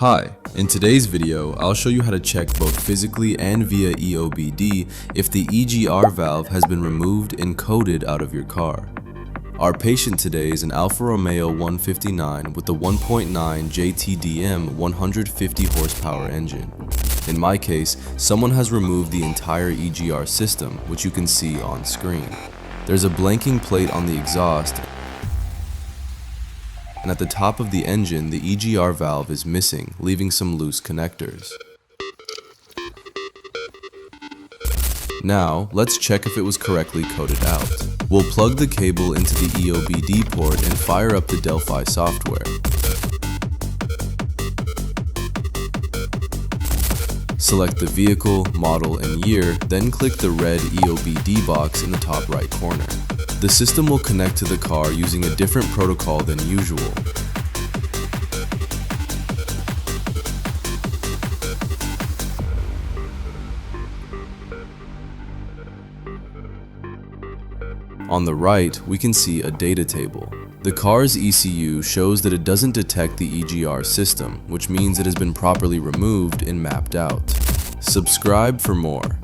Hi, in today's video, I'll show you how to check both physically and via EOBD if the EGR valve has been removed and coded out of your car. Our patient today is an Alfa Romeo 159 with the 1.9 JTDm 150 horsepower engine. In my case, someone has removed the entire EGR system, which you can see on screen. There's a blanking plate on the exhaust, and at the top of the engine, the EGR valve is missing, leaving some loose connectors. Now, let's check if it was correctly coded out. We'll plug the cable into the EOBD port and fire up the Delphi software. Select the vehicle, model, and year, then click the red EOBD box in the top right corner. The system will connect to the car using a different protocol than usual. On the right, we can see a data table. The car's ECU shows that it doesn't detect the EGR system, which means it has been properly removed and mapped out. Subscribe for more.